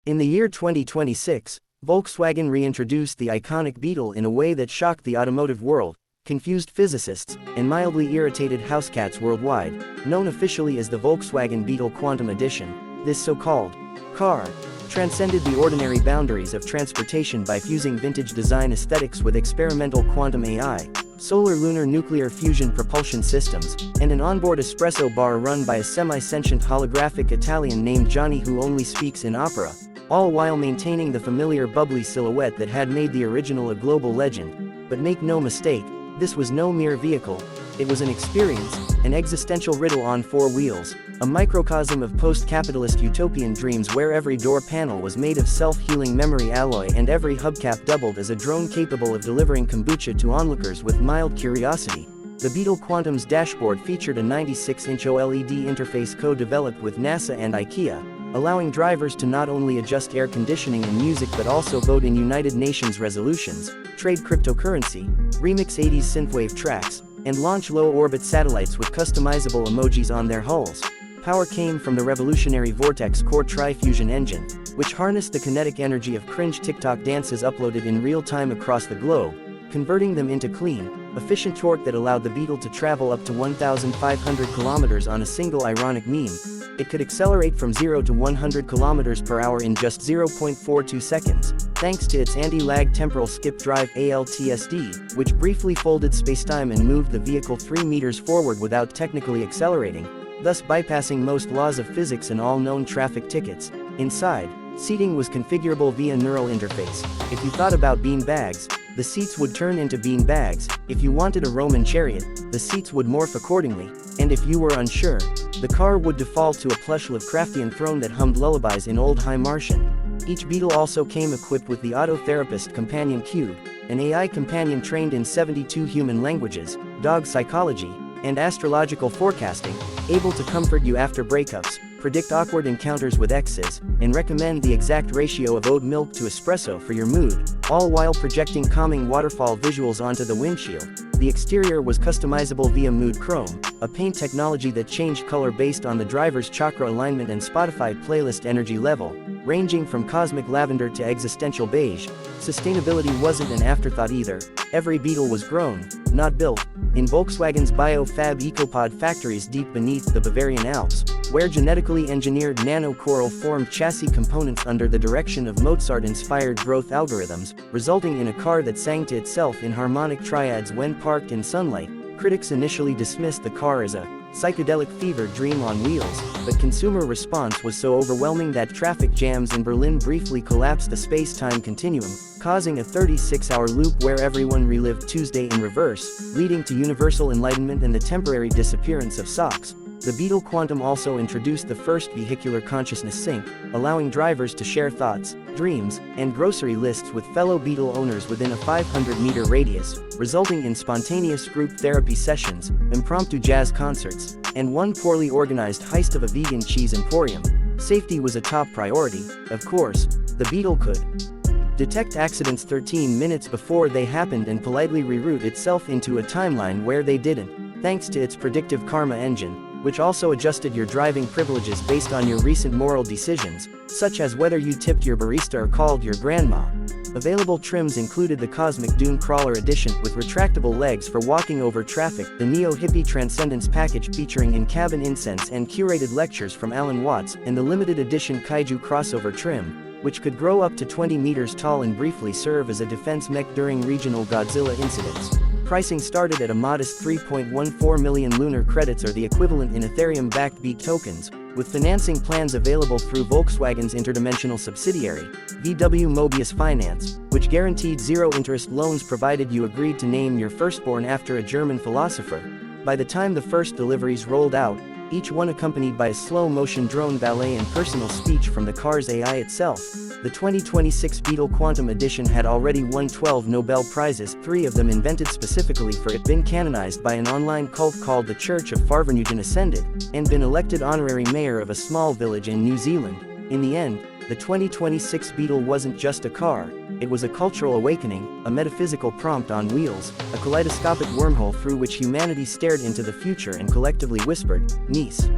In the year 2026, Volkswagen reintroduced the iconic Beetle in a way that shocked the automotive world, confused physicists, and mildly irritated housecats worldwide. Known officially as the Volkswagen Beetle Quantum Edition, this so-called car transcended the ordinary boundaries of transportation by fusing vintage design aesthetics with experimental quantum AI, solar-lunar nuclear fusion propulsion systems, and an onboard espresso bar run by a semi-sentient holographic Italian named Johnny who only speaks in opera, all while maintaining the familiar bubbly silhouette that had made the original a global legend. But make no mistake, this was no mere vehicle. It was an experience, an existential riddle on four wheels, a microcosm of post-capitalist utopian dreams where every door panel was made of self-healing memory alloy and every hubcap doubled as a drone capable of delivering kombucha to onlookers with mild curiosity. The Beetle Quantum's dashboard featured a 96-inch OLED interface co-developed with NASA and IKEA, allowing drivers to not only adjust air conditioning and music but also vote in United Nations resolutions, trade cryptocurrency, remix 80s synthwave tracks, and launch low-orbit satellites with customizable emojis on their hulls. Power came from the revolutionary Vortex Core Tri-Fusion engine, which harnessed the kinetic energy of cringe TikTok dances uploaded in real time across the globe, converting them into clean, efficient torque that allowed the Beetle to travel up to 1,500 kilometers on a single ironic meme. It could accelerate from 0 to 100 kilometers per hour in just 0.42 seconds, thanks to its anti-lag temporal skip drive ALTSD, which briefly folded spacetime and moved the vehicle 3 meters forward without technically accelerating, thus bypassing most laws of physics and all known traffic tickets. Inside, seating was configurable via neural interface. If you thought about bean bags, the seats would turn into bean bags. If you wanted a Roman chariot, the seats would morph accordingly, and if you were unsure, the car would default to a plush Lovecraftian throne that hummed lullabies in Old High Martian. Each Beetle also came equipped with the Autotherapist Companion Cube, an AI companion trained in 72 human languages, dog psychology, and astrological forecasting, able to comfort you after breakups, predict awkward encounters with exes, and recommend the exact ratio of oat milk to espresso for your mood, all while projecting calming waterfall visuals onto the windshield. The exterior was customizable via Mood Chrome, a paint technology that changed color based on the driver's chakra alignment and Spotify playlist energy level, ranging from cosmic lavender to existential beige. Sustainability wasn't an afterthought either. Every Beetle was grown, not built, in Volkswagen's BioFab EcoPod factories deep beneath the Bavarian Alps, where genetically engineered nano-coral formed chassis components under the direction of Mozart-inspired growth algorithms, resulting in a car that sang to itself in harmonic triads when parked in sunlight. Critics initially dismissed the car as a psychedelic fever dream on wheels, but consumer response was so overwhelming that traffic jams in Berlin briefly collapsed the space-time continuum, causing a 36-hour loop where everyone relived Tuesday in reverse, leading to universal enlightenment and the temporary disappearance of socks. The Beetle Quantum also introduced the first vehicular consciousness sync, allowing drivers to share thoughts, dreams, and grocery lists with fellow Beetle owners within a 500-meter radius, resulting in spontaneous group therapy sessions, impromptu jazz concerts, and one poorly organized heist of a vegan cheese emporium. Safety was a top priority. Of course, the Beetle could detect accidents 13 minutes before they happened and politely reroute itself into a timeline where they didn't, thanks to its predictive karma engine, which also adjusted your driving privileges based on your recent moral decisions, such as whether you tipped your barista or called your grandma. Available trims included the Cosmic Dune Crawler Edition with retractable legs for walking over traffic, the Neo Hippie Transcendence package featuring in-cabin incense and curated lectures from Alan Watts, and the limited edition Kaiju crossover trim, which could grow up to 20 meters tall and briefly serve as a defense mech during regional Godzilla incidents. Pricing started at a modest 3.14 million lunar credits or the equivalent in Ethereum-backed BEAT tokens, with financing plans available through Volkswagen's interdimensional subsidiary, VW Mobius Finance, which guaranteed zero-interest loans provided you agreed to name your firstborn after a German philosopher. By the time the first deliveries rolled out, each one accompanied by a slow-motion drone ballet and personal speech from the car's AI itself, the 2026 Beetle Quantum Edition had already won 12 Nobel Prizes, 3 of them invented specifically for it, been canonized by an online cult called the Church of Farvanugin Ascended, and been elected honorary mayor of a small village in New Zealand. In the end, the 2026 Beetle wasn't just a car, it was a cultural awakening, a metaphysical prompt on wheels, a kaleidoscopic wormhole through which humanity stared into the future and collectively whispered, "Nice."